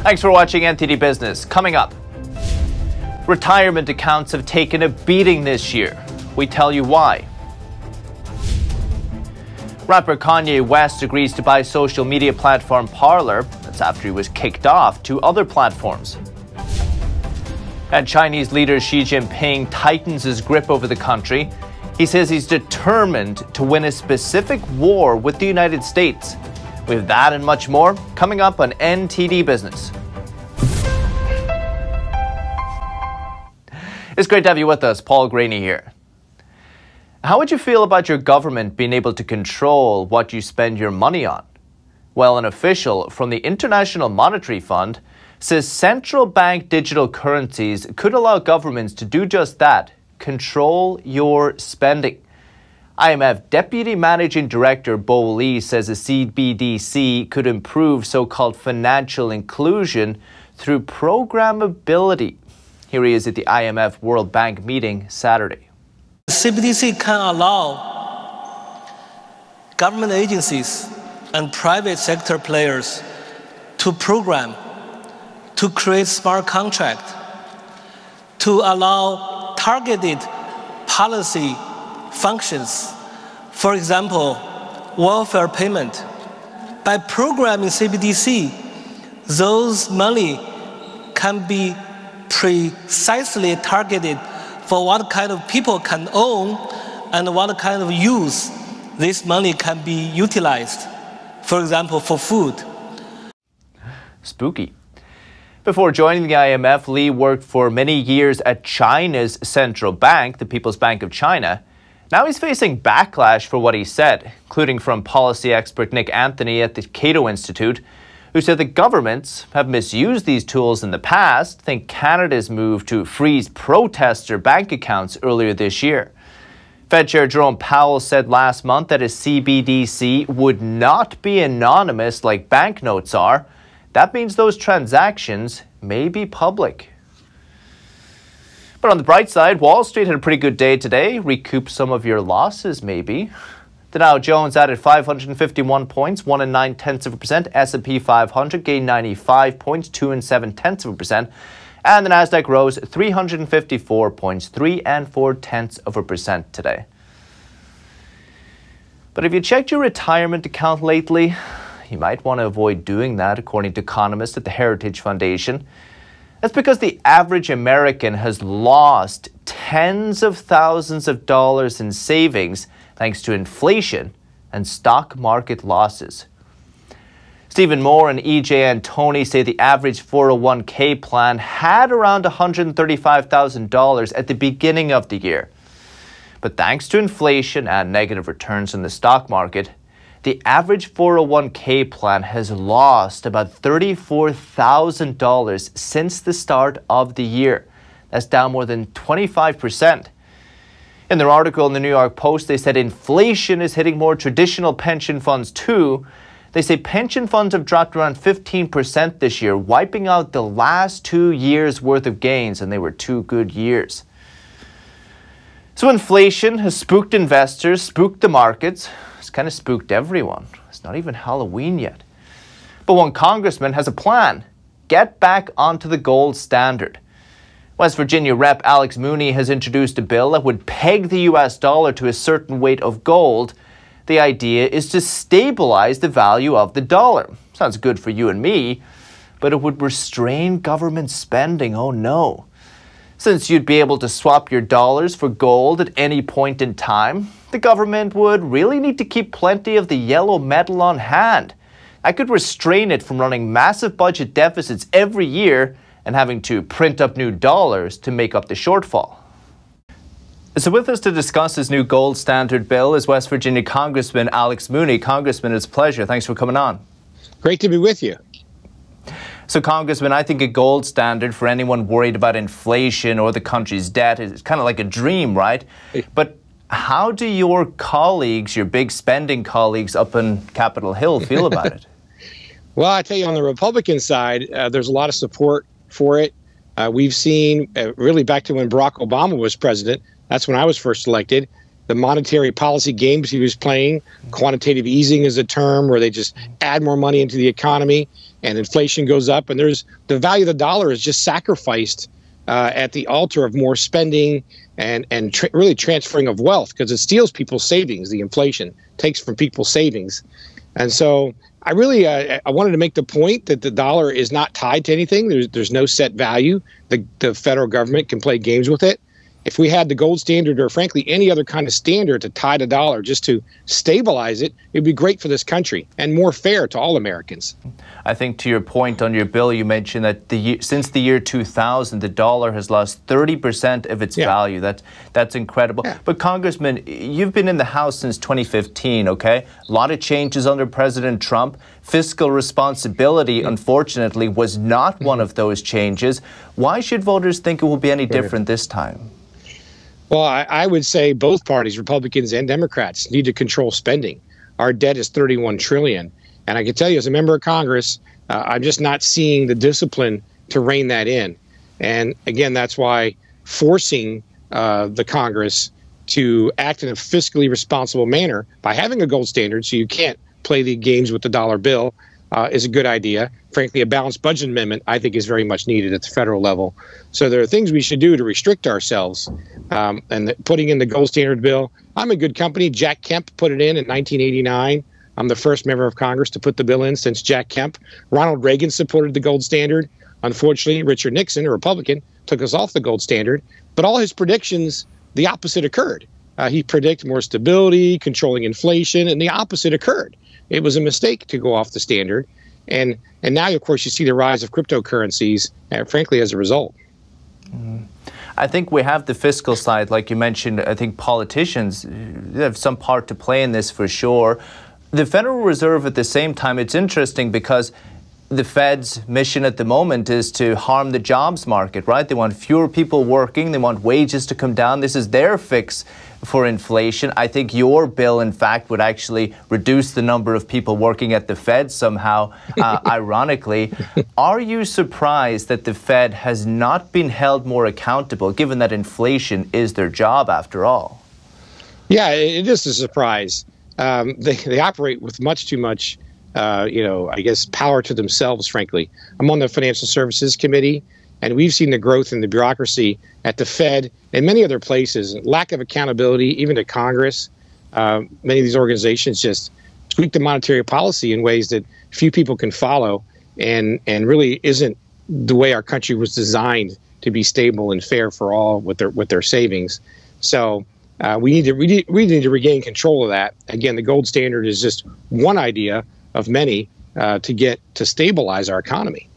Thanks for watching NTD Business. Coming up, retirement accounts have taken a beating this year. We tell you why. Rapper Kanye West agrees to buy social media platform Parler. That's after he was kicked off to other platforms. And Chinese leader Xi Jinping tightens his grip over the country. He says he's determined to win a specific war with the United States. We have that and much more coming up on NTD Business. It's great to have you with us. Paul Graney here. How would you feel about your government being able to control what you spend your money on? Well, an official from the International Monetary Fund says central bank digital currencies could allow governments to do just that, control your spending. IMF Deputy Managing Director Bo Lee says a CBDC could improve so-called financial inclusion through programmability. Here he is at the IMF World Bank meeting Saturday. CBDC can allow government agencies and private sector players to program, to create smart contracts, to allow targeted policy functions. For example, welfare payment. By programming CBDC, those money can be precisely targeted for what kind of people can own and what kind of use this money can be utilized. For example, for food. Spooky. Before joining the IMF, Lee worked for many years at China's central bank, the People's Bank of China. Now he's facing backlash for what he said, including from policy expert Nick Anthony at the Cato Institute, who said that governments have misused these tools in the past. Think Canada's move to freeze protester bank accounts earlier this year. Fed Chair Jerome Powell said last month that a CBDC would not be anonymous like banknotes are. That means those transactions may be public. But on the bright side, Wall Street had a pretty good day today. Recoup some of your losses, maybe. The Dow Jones added 551 points, 1 9/10%. S&P 500 gained 95 points, 2 7/10%. And the Nasdaq rose 354 points, 3 4/10% today. But if you checked your retirement account lately, you might want to avoid doing that, according to economists at the Heritage Foundation. That's because the average American has lost tens of thousands of dollars in savings thanks to inflation and stock market losses. Stephen Moore and E.J. Antoni say the average 401k plan had around $135,000 at the beginning of the year. But thanks to inflation and negative returns in the stock market, the average 401k plan has lost about $34,000 since the start of the year. That's down more than 25%. In their article in the New York Post, they said inflation is hitting more traditional pension funds too. They say pension funds have dropped around 15% this year, wiping out the last 2 years' worth of gains, and they were 2 good years. So inflation has spooked investors, spooked the markets. It's kind of spooked everyone. It's not even Halloween yet. But one congressman has a plan. Get back onto the gold standard. West Virginia Rep. Alex Mooney has introduced a bill that would peg the US dollar to a certain weight of gold. The idea is to stabilize the value of the dollar. Sounds good for you and me, but it would restrain government spending. Oh no. Since you'd be able to swap your dollars for gold at any point in time, the government would really need to keep plenty of the yellow metal on hand. That could restrain it from running massive budget deficits every year and having to print up new dollars to make up the shortfall. So with us to discuss this new gold standard bill is West Virginia Congressman Alex Mooney. Congressman, it's a pleasure. Thanks for coming on. Great to be with you. So, Congressman, I think a gold standard for anyone worried about inflation or the country's debt is kind of like a dream, right? But how do your colleagues, your big spending colleagues up on Capitol Hill feel about it? Well, I tell you, on the Republican side, there's a lot of support for it. We've seen, really back to when Barack Obama was president, that's when I was first elected, the monetary policy games he was playing. Quantitative easing is a term where they just add more money into the economy. and inflation goes up, and the value of the dollar is just sacrificed at the altar of more spending and really transferring of wealth, because it steals people's savings. The inflation takes from people's savings. And so I really I wanted to make the point that the dollar is not tied to anything. There's no set value. The federal government can play games with it. If we had the gold standard, or frankly any other kind of standard to tie the dollar just to stabilize it, it'd be great for this country and more fair to all Americans. I think to your point on your bill, you mentioned that since the year 2000, the dollar has lost 30% of its value. That's incredible. Yeah. But Congressman, you've been in the House since 2015, okay? A lot of changes under President Trump. Fiscal responsibility, unfortunately, was not one of those changes. Why should voters think it will be any different this time? Well, I would say both parties, Republicans and Democrats, need to control spending. Our debt is $31 trillion. And I can tell you, as a member of Congress, I'm just not seeing the discipline to rein that in. And again, that's why forcing the Congress to act in a fiscally responsible manner by having a gold standard so you can't play the games with the dollar bill is a good idea. Frankly, a balanced budget amendment, I think, is very much needed at the federal level. So there are things we should do to restrict ourselves. And putting in the gold standard bill, I'm in good company. Jack Kemp put it in 1989. I'm the first member of Congress to put the bill in since Jack Kemp. Ronald Reagan supported the gold standard. Unfortunately, Richard Nixon, a Republican, took us off the gold standard. But all his predictions, the opposite occurred. He predicted more stability, controlling inflation, and the opposite occurred. It was a mistake to go off the standard. And now, of course, you see the rise of cryptocurrencies, frankly, as a result. I think we have the fiscal side, like you mentioned. I think politicians have some part to play in this for sure. The Federal Reserve, at the same time, it's interesting because the Fed's mission at the moment is to harm the jobs market, right? They want fewer people working. They want wages to come down. This is their fix for inflation. I think your bill, in fact, would actually reduce the number of people working at the Fed somehow, ironically. Are you surprised that the Fed has not been held more accountable, given that inflation is their job after all? Yeah, it is a surprise. They operate with much too much I guess, power to themselves, frankly. I'm on the Financial Services Committee, and we've seen the growth in the bureaucracy at the Fed and many other places, lack of accountability, even to Congress. Many of these organizations just tweak the monetary policy in ways that few people can follow, and really isn't the way our country was designed to be stable and fair for all with their savings. So we need to regain control of that. Again, the gold standard is just one idea of many to stabilize our economy.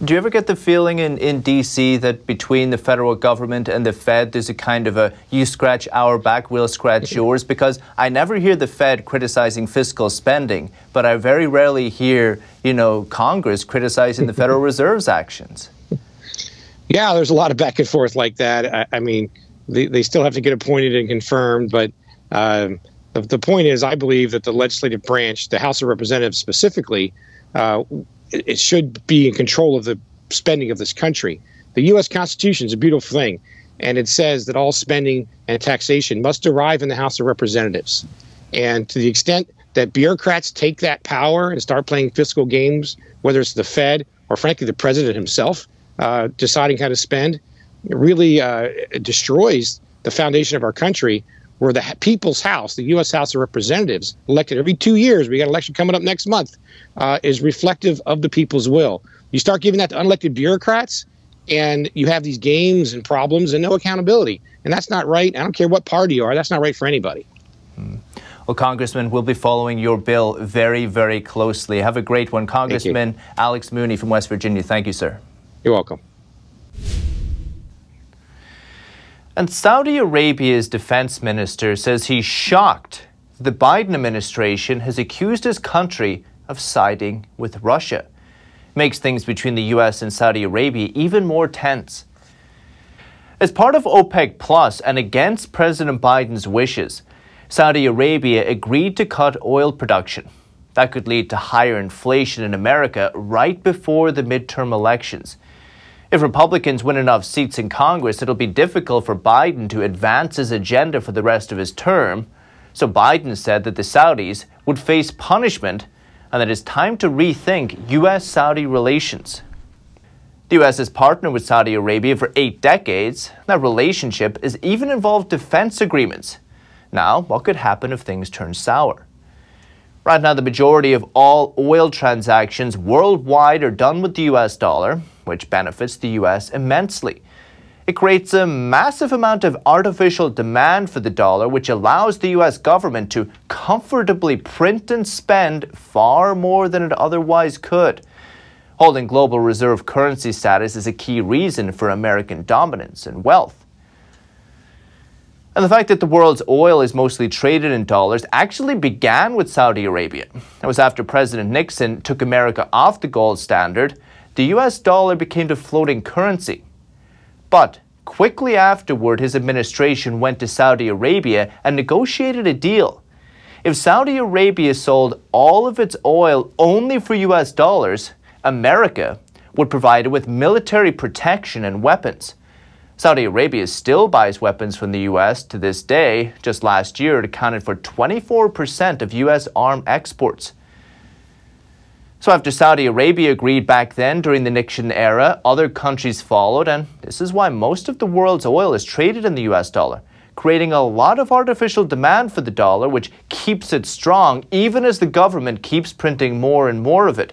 Do you ever get the feeling in D.C. that between the federal government and the Fed, there's a kind of a you scratch our back, we'll scratch yours? Because I never hear the Fed criticizing fiscal spending, but I very rarely hear, Congress criticizing the Federal Reserve's actions. Yeah, there's a lot of back and forth like that. I mean, they still have to get appointed and confirmed, but the point is, I believe that the legislative branch, the House of Representatives specifically, it should be in control of the spending of this country. The U.S. Constitution is a beautiful thing, and it says that all spending and taxation must arrive in the House of Representatives. And to the extent that bureaucrats take that power and start playing fiscal games, whether it's the Fed or, frankly, the president himself deciding how to spend, it really destroys the foundation of our country, where the people's house, the U.S. House of Representatives, elected every 2 years, we got an election coming up next month, is reflective of the people's will. You start giving that to unelected bureaucrats, and you have these games and problems and no accountability. And that's not right. I don't care what party you are. That's not right for anybody. Well, Congressman, we'll be following your bill very, very closely. Have a great one. Congressman Alex Mooney from West Virginia. Thank you, sir. You're welcome. And Saudi Arabia's defense minister says he's shocked the Biden administration has accused his country of siding with Russia. Makes things between the U.S. and Saudi Arabia even more tense. As part of OPEC Plus and against President Biden's wishes, Saudi Arabia agreed to cut oil production. That could lead to higher inflation in America right before the midterm elections. If Republicans win enough seats in Congress, it'll be difficult for Biden to advance his agenda for the rest of his term. So Biden said that the Saudis would face punishment and that it's time to rethink U.S.-Saudi relations. The U.S. has partnered with Saudi Arabia for 8 decades. That relationship has even involved defense agreements. Now, what could happen if things turn sour? Right now, the majority of all oil transactions worldwide are done with the U.S. dollar, which benefits the U.S. immensely. It creates a massive amount of artificial demand for the dollar, which allows the U.S. government to comfortably print and spend far more than it otherwise could. Holding global reserve currency status is a key reason for American dominance and wealth. And the fact that the world's oil is mostly traded in dollars actually began with Saudi Arabia. It was after President Nixon took America off the gold standard, the U.S. dollar became the floating currency. But quickly afterward, his administration went to Saudi Arabia and negotiated a deal. If Saudi Arabia sold all of its oil only for U.S. dollars, America would provide it with military protection and weapons. Saudi Arabia still buys weapons from the U.S. to this day. Just last year, it accounted for 24% of U.S. arms exports. So after Saudi Arabia agreed back then during the Nixon era, other countries followed, and this is why most of the world's oil is traded in the U.S. dollar, creating a lot of artificial demand for the dollar, which keeps it strong even as the government keeps printing more and more of it.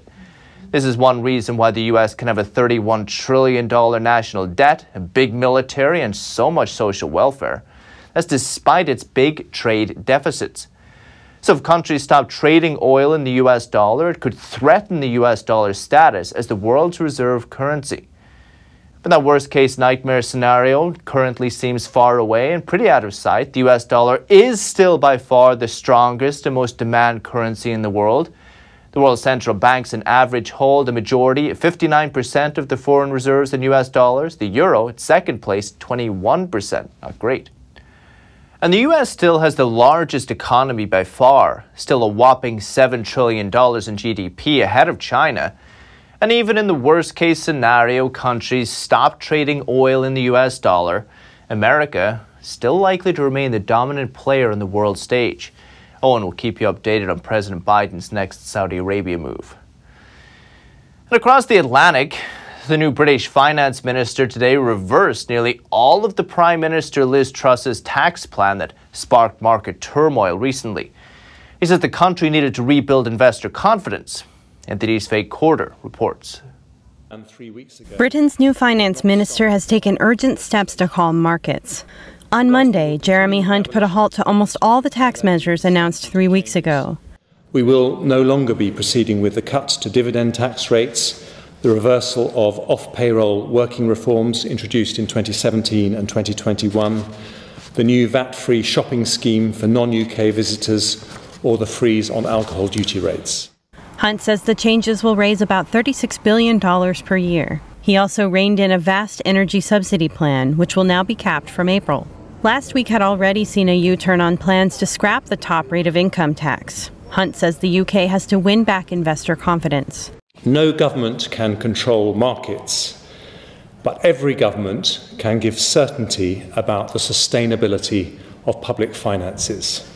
This is one reason why the U.S. can have a $31 trillion national debt, a big military, and so much social welfare. That's despite its big trade deficits. So if countries stop trading oil in the U.S. dollar, it could threaten the U.S. dollar's status as the world's reserve currency. But that worst-case nightmare scenario currently seems far away and pretty out of sight. The U.S. dollar is still by far the strongest and most demand currency in the world. The world's central banks on average hold a majority, 59% of the foreign reserves in U.S. dollars. The euro, at second place, 21%. Not great. And the U.S. still has the largest economy by far, still a whopping $7 trillion in GDP ahead of China. And even in the worst-case scenario, countries stop trading oil in the U.S. dollar, America is still likely to remain the dominant player on the world stage. Owen will keep you updated on President Biden's next Saudi Arabia move. And across the Atlantic, the new British finance minister today reversed nearly all of the Prime Minister Liz Truss's tax plan that sparked market turmoil recently. He says the country needed to rebuild investor confidence. NTD's Faye Corder reports. Britain's new finance minister has taken urgent steps to calm markets. On Monday, Jeremy Hunt put a halt to almost all the tax measures announced 3 weeks ago. We will no longer be proceeding with the cuts to dividend tax rates, the reversal of off-payroll working reforms introduced in 2017 and 2021, the new VAT-free shopping scheme for non-UK visitors, or the freeze on alcohol duty rates. Hunt says the changes will raise about $36 billion per year. He also reined in a vast energy subsidy plan, which will now be capped from April. Last week had already seen a U-turn on plans to scrap the top rate of income tax. Hunt says the UK has to win back investor confidence. No government can control markets, but every government can give certainty about the sustainability of public finances.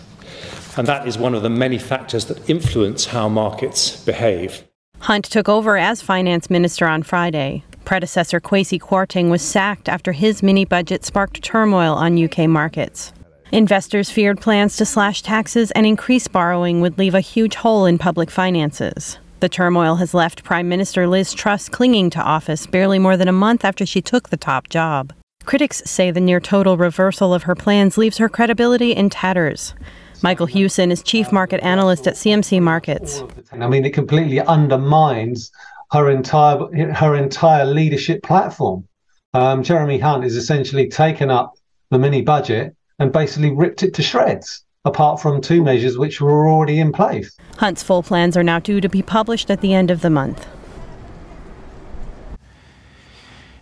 And that is one of the many factors that influence how markets behave. Hunt took over as finance minister on Friday. Predecessor Kwasi Kwarteng was sacked after his mini-budget sparked turmoil on UK markets. Investors feared plans to slash taxes and increase borrowing would leave a huge hole in public finances. The turmoil has left Prime Minister Liz Truss clinging to office barely more than a month after she took the top job. Critics say the near-total reversal of her plans leaves her credibility in tatters. Michael Hewson is chief market analyst at CMC Markets. I mean, it completely undermines her entire leadership platform. Jeremy Hunt has essentially taken up the mini budget and basically ripped it to shreds, apart from 2 measures which were already in place. Hunt's full plans are now due to be published at the end of the month.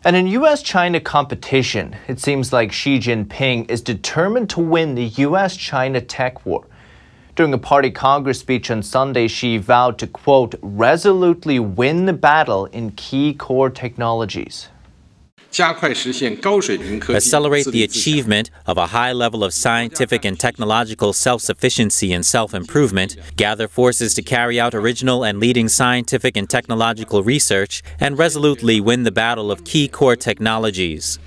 And in U.S.-China competition, it seems like Xi Jinping is determined to win the U.S.-China tech war. During a party Congress speech on Sunday, Xi vowed to, quote, resolutely win the battle in key core technologies. accelerate the achievement of a high level of scientific and technological self-sufficiency and self-improvement, gather forces to carry out original and leading scientific and technological research, and resolutely win the battle of key core technologies.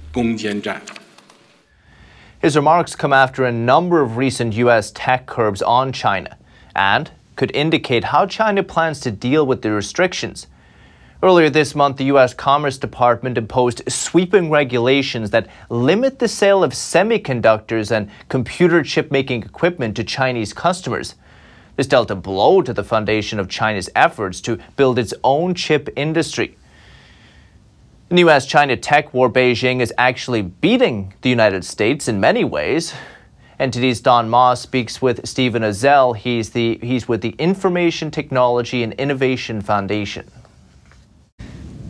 His remarks come after a number of recent U.S. tech curbs on China and could indicate how China plans to deal with the restrictions. Earlier this month, the U.S. Commerce Department imposed sweeping regulations that limit the sale of semiconductors and computer chip-making equipment to Chinese customers. This dealt a blow to the foundation of China's efforts to build its own chip industry. In the U.S.-China tech war, Beijing is actually beating the United States in many ways. NTD's Don Moss speaks with Stephen Azell. He's with the Information Technology and Innovation Foundation.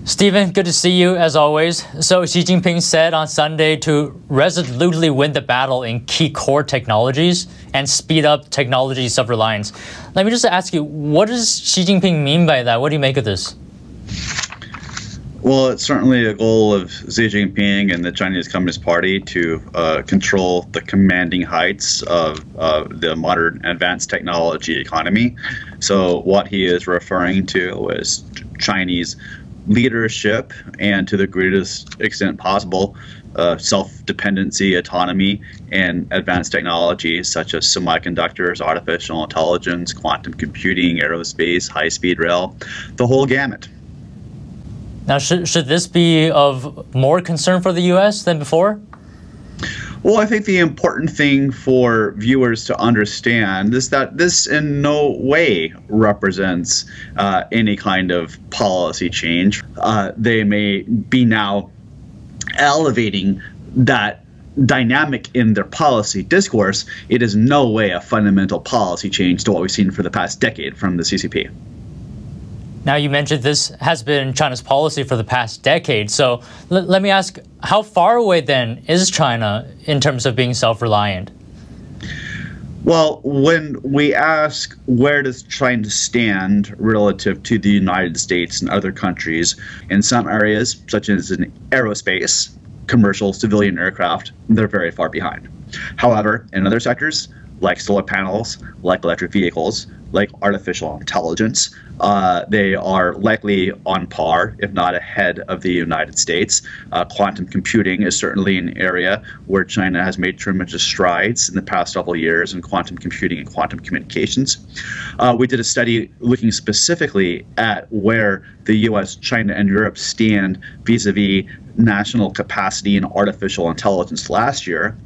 Stephen, good to see you as always. So Xi Jinping said on Sunday to resolutely win the battle in key core technologies and speed up technology self-reliance. Let me just ask you, what does Xi Jinping mean by that? What do you make of this? Well, it's certainly a goal of Xi Jinping and the Chinese Communist Party to control the commanding heights of the modern advanced technology economy. So what he is referring to is Chinese leadership and, to the greatest extent possible, self-dependency, autonomy, and advanced technologies such as semiconductors, artificial intelligence, quantum computing, aerospace, high-speed rail, the whole gamut. Now, should this be of more concern for the U.S. than before? Well, I think the important thing for viewers to understand is that this in no way represents any kind of policy change. They may be now elevating that dynamic in their policy discourse. It is no way a fundamental policy change to what we've seen for the past decade from the CCP. Now, you mentioned this has been China's policy for the past decade. So let me ask, how far away then is China in terms of being self-reliant? Well, when we ask where does China stand relative to the United States and other countries, in some areas, such as in aerospace, commercial civilian aircraft, they're very far behind. However, in other sectors, like solar panels, like electric vehicles, like artificial intelligence, they are likely on par, if not ahead of the United States. Quantum computing is certainly an area where China has made tremendous strides in the past several years in quantum computing and quantum communications. We did a study looking specifically at where the US, China, and Europe stand vis-a-vis national capacity in artificial intelligence last year.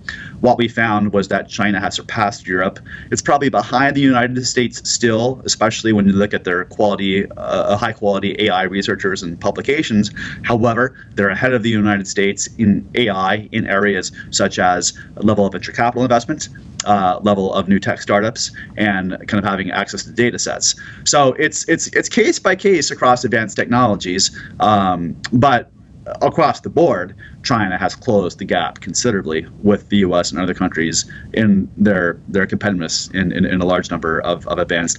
What we found was that China has surpassed Europe. It's probably behind the United States still, especially when you look at their quality, high-quality AI researchers and publications. However, they're ahead of the United States in AI in areas such as level of venture capital investment, level of new tech startups, and kind of having access to data sets. So it's case by case across advanced technologies, but across the board, China has closed the gap considerably with the U.S. and other countries in their competitiveness in a large number of advanced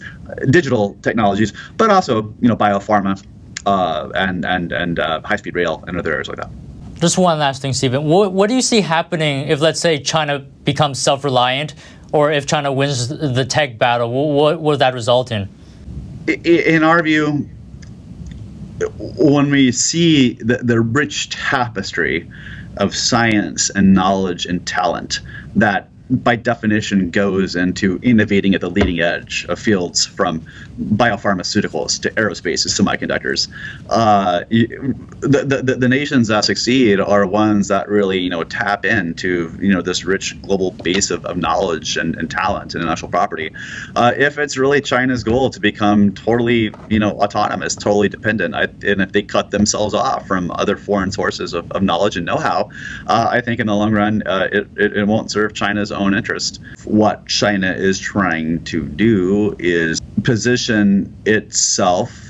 digital technologies, but also biopharma and high-speed rail and other areas like that. Just one last thing, Stephen. What do you see happening if, let's say, China becomes self-reliant, or if China wins the tech battle? What would that result in? In our view, when we see the rich tapestry of science and knowledge and talent that by definition goes into innovating at the leading edge of fields from biopharmaceuticals to aerospace to semiconductors. The nations that succeed are ones that really tap into this rich global base of knowledge and talent and intellectual property. If it's really China's goal to become totally autonomous, totally dependent, and if they cut themselves off from other foreign sources of knowledge and know-how, I think in the long run it won't serve China's own interest. What China is trying to do is position itself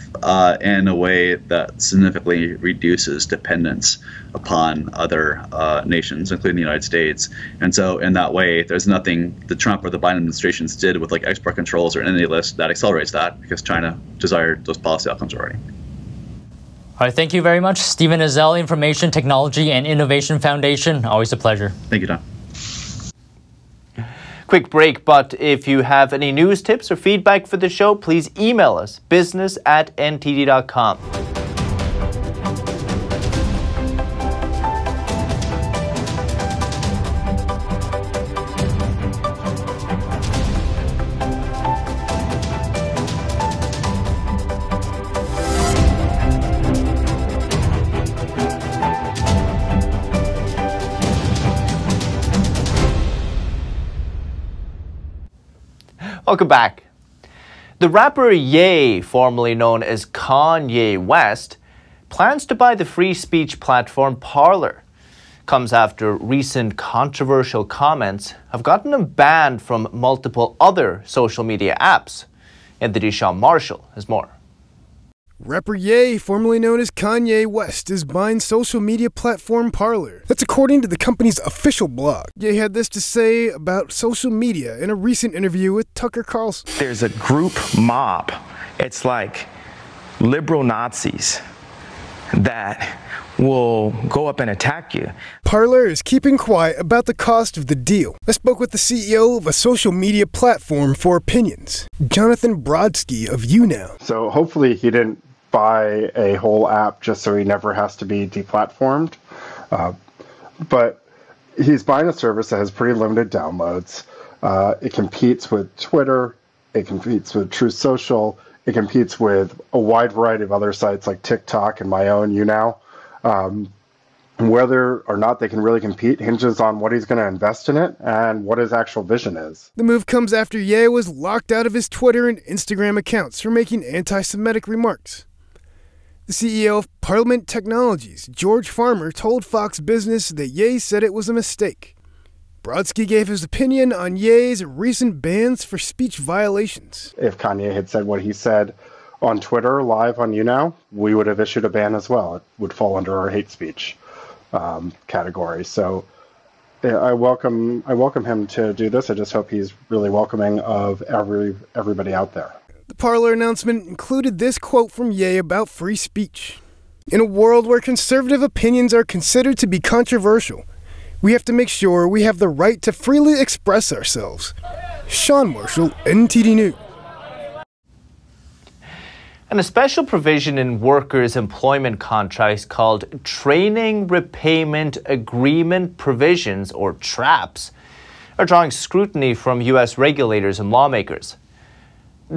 in a way that significantly reduces dependence upon other nations, including the United States. And so in that way, there's nothing the Trump or the Biden administrations did with export controls or any list that accelerates that, because China desired those policy outcomes already. All right, thank you very much. Stephen Ezell, Information Technology and Innovation Foundation. Always a pleasure. Thank you, Don. Quick break, but if you have any news tips or feedback for the show, please email us, business@ntd.com. Welcome back. The rapper Ye, formerly known as Kanye West, plans to buy the free speech platform Parler. Comes after recent controversial comments have gotten him banned from multiple other social media apps. NTD Sean Marshall has more. Rapper Ye, formerly known as Kanye West, is buying social media platform Parler. That's according to the company's official blog. Ye had this to say about social media in a recent interview with Tucker Carlson. There's a group mob. It's like liberal Nazis that will go up and attack you. Parler is keeping quiet about the cost of the deal. I spoke with the CEO of a social media platform for opinions, Jonathan Brodsky of YouNow. So hopefully he didn't buy a whole app just so he never has to be deplatformed. But he's buying a service that has pretty limited downloads. It competes with Twitter. It competes with Truth Social. It competes with a wide variety of other sites like TikTok and my own YouNow. Whether or not they can really compete hinges on what he's going to invest in it and what his actual vision is. The move comes after Ye was locked out of his Twitter and Instagram accounts for making anti-Semitic remarks. The CEO of Parliament Technologies, George Farmer, told Fox Business that Ye said it was a mistake. Brodsky gave his opinion on Ye's recent bans for speech violations. If Kanye had said what he said on Twitter live on YouNow, we would have issued a ban as well. It would fall under our hate speech category. So I welcome him to do this. I just hope he's really welcoming of everybody out there. The Parler announcement included this quote from Ye about free speech. In a world where conservative opinions are considered to be controversial, we have to make sure we have the right to freely express ourselves. Sean Marshall, NTD News. And a special provision in workers' employment contracts called Training Repayment Agreement Provisions, or TRAPs, are drawing scrutiny from U.S. regulators and lawmakers.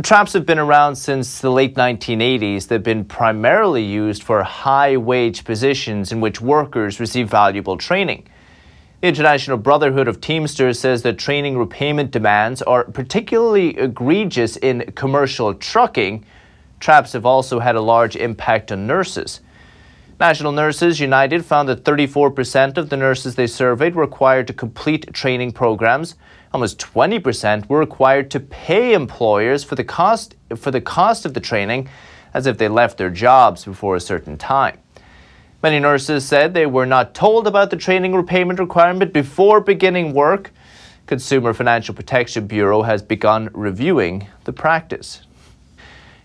TRAPs have been around since the late 1980s. They've been primarily used for high-wage positions in which workers receive valuable training. The International Brotherhood of Teamsters says that training repayment demands are particularly egregious in commercial trucking. TRAPs have also had a large impact on nurses. National Nurses United found that 34% of the nurses they surveyed were required to complete training programs. Almost 20% were required to pay employers for the cost of the training, as if they left their jobs before a certain time. Many nurses said they were not told about the training repayment requirement before beginning work. Consumer Financial Protection Bureau has begun reviewing the practice.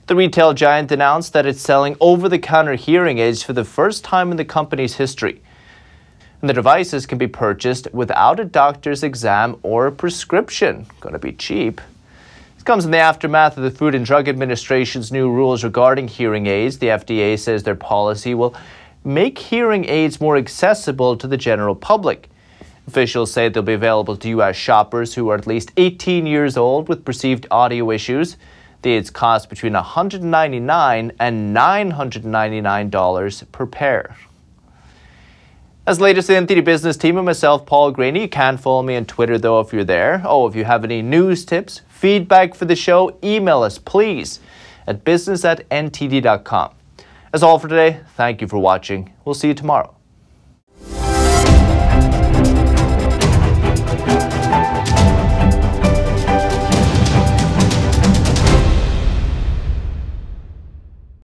The retail giant announced that it's selling over-the-counter hearing aids for the first time in the company's history. And the devices can be purchased without a doctor's exam or a prescription. Going to be cheap. This comes in the aftermath of the Food and Drug Administration's new rules regarding hearing aids. The FDA says their policy will make hearing aids more accessible to the general public. Officials say they'll be available to U.S. shoppers who are at least 18 years old with perceived audio issues. The aids cost between $199 and $999 per pair. As latest in the NTD Business team and myself, Paul Graney. You can follow me on Twitter, though, if you're there. If you have any news tips, feedback for the show, email us, please, at business@ntd.com. That's all for today. Thank you for watching. We'll see you tomorrow.